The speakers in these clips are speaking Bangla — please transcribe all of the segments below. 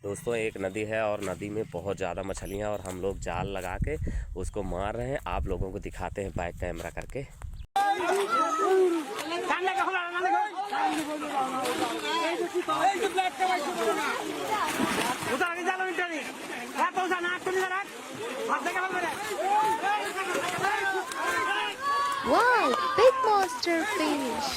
दोस्तों एक नदी है और नदी में बहुत ज़्यादा मछलियाँ और हम लोग जाल लगा के उसको मार रहे हैं। आप लोगों को दिखाते हैं बैक कैमरा करके। Wow, big monster fish.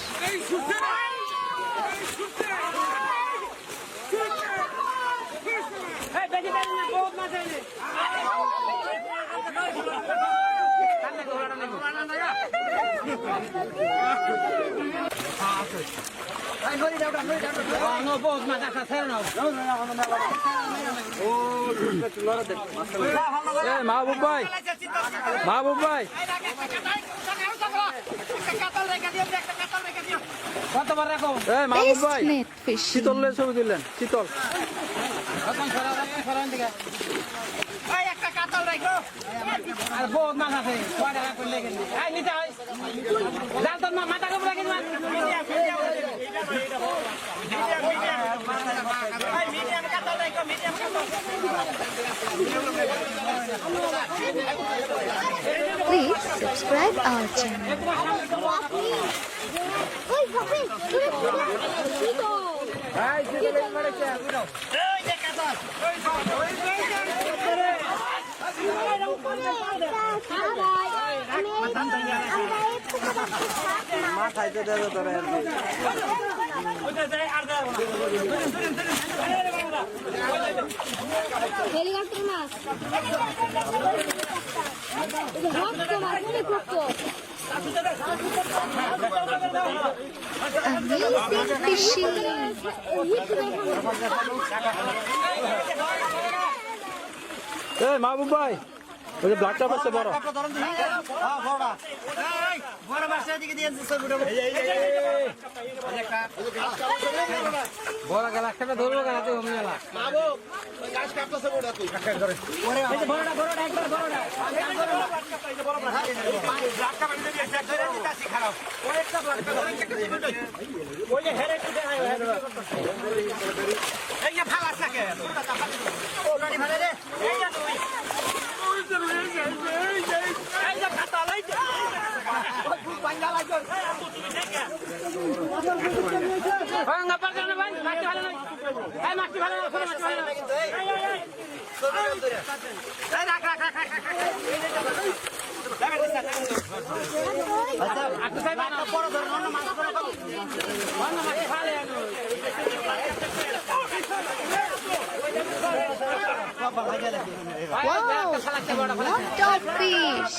মাহবুব ভাই, মাহবুব ভাই, মাহবুব ভাই, Best net fishing. শীতলের ছবি তুললেন। শীতল বহুত মাছ আছে মাথা Please subscribe our channel. Helicopter মাছ Amazing fishing. মাহবুব ভাই, ওই যে ব্ল্যাক টপ আছে বড়, বড় গ্লাসটা ধরবো কেন তুই অমনি গেলা Wow, lot of fish.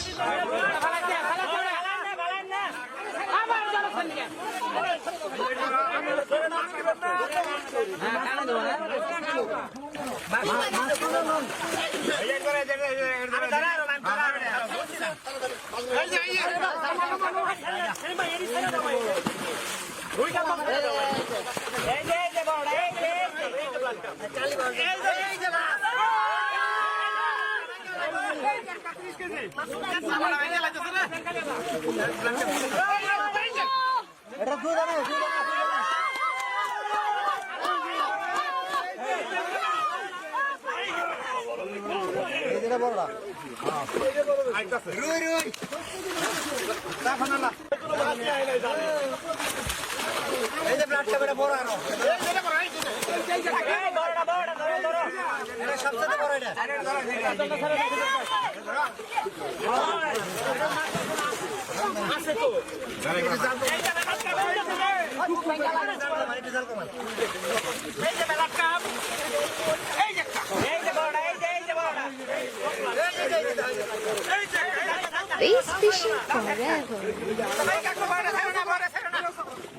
He's fishing forever.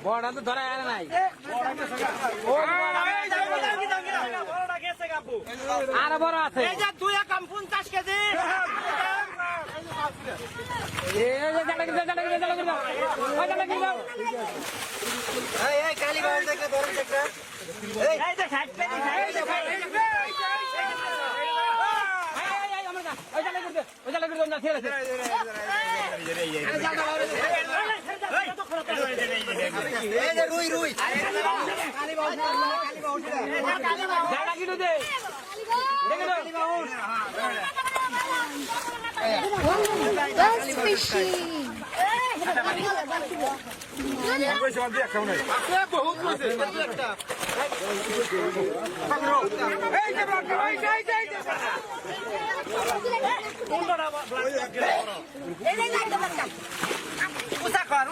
বড় তো ধরা যায় নাই, আর বড় আছে রুই রুই Bass fishing.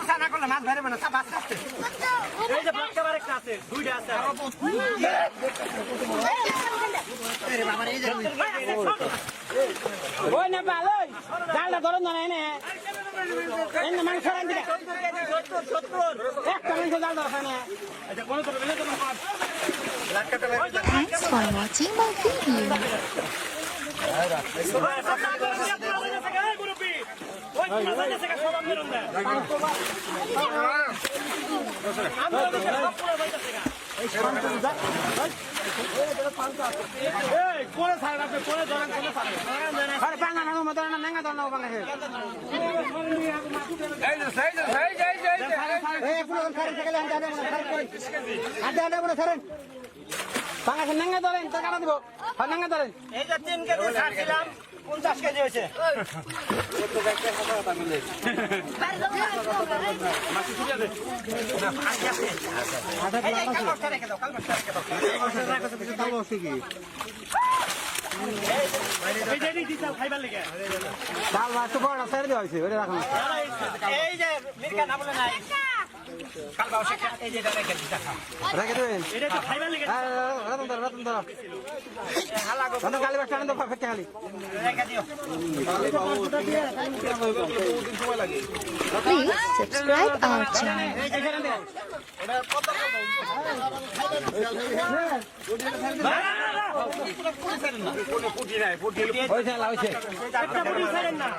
উষা না করলে মাছ ধরে না তা মাছ কাটছে এই যে ব্লক কাভার একটা আছে দুইটা আছে ওই না ভালো জালটা ধরুন না এনে এনে মাংস রান দিকে 70 একটা মাংস জাল ধরছ না আচ্ছা কোন তোর বেলে তো মাছ Thanks for watching my video. নেঙ্গা ধরেন টাকা দিব নেঙ্গা ধরেন এই যে 3 কেজি ছাড়ছিলাম 50 কেজি হয়েছে এই যে মিরকা না বলে নাই কাল বাউসে এই যে রেখে দিতা রেখে দেবেন এটা তো খাইবার লাগে রতন ধর হালা গো কোন গালি বাসা আনন্দ পারফেক্ট খালি রেখে দিও Please subscribe our channel. এটা কত পুটি নাই পুটি হইছে না হইছে একটা পুটি ছাড়েন না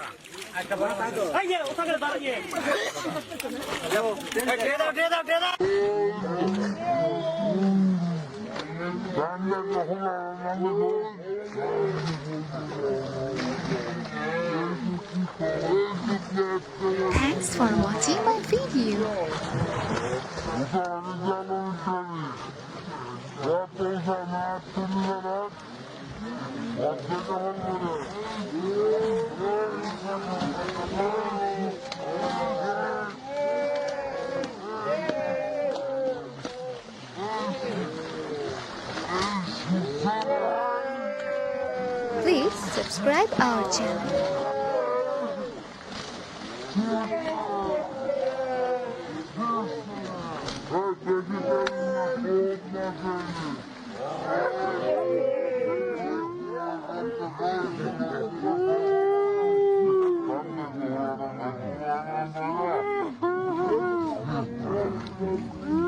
একটা বড় এই যে ওখানে দাঁড়িয়ে যাও দে দাও Thanks for watching my video. Please subscribe our channel. Thank you.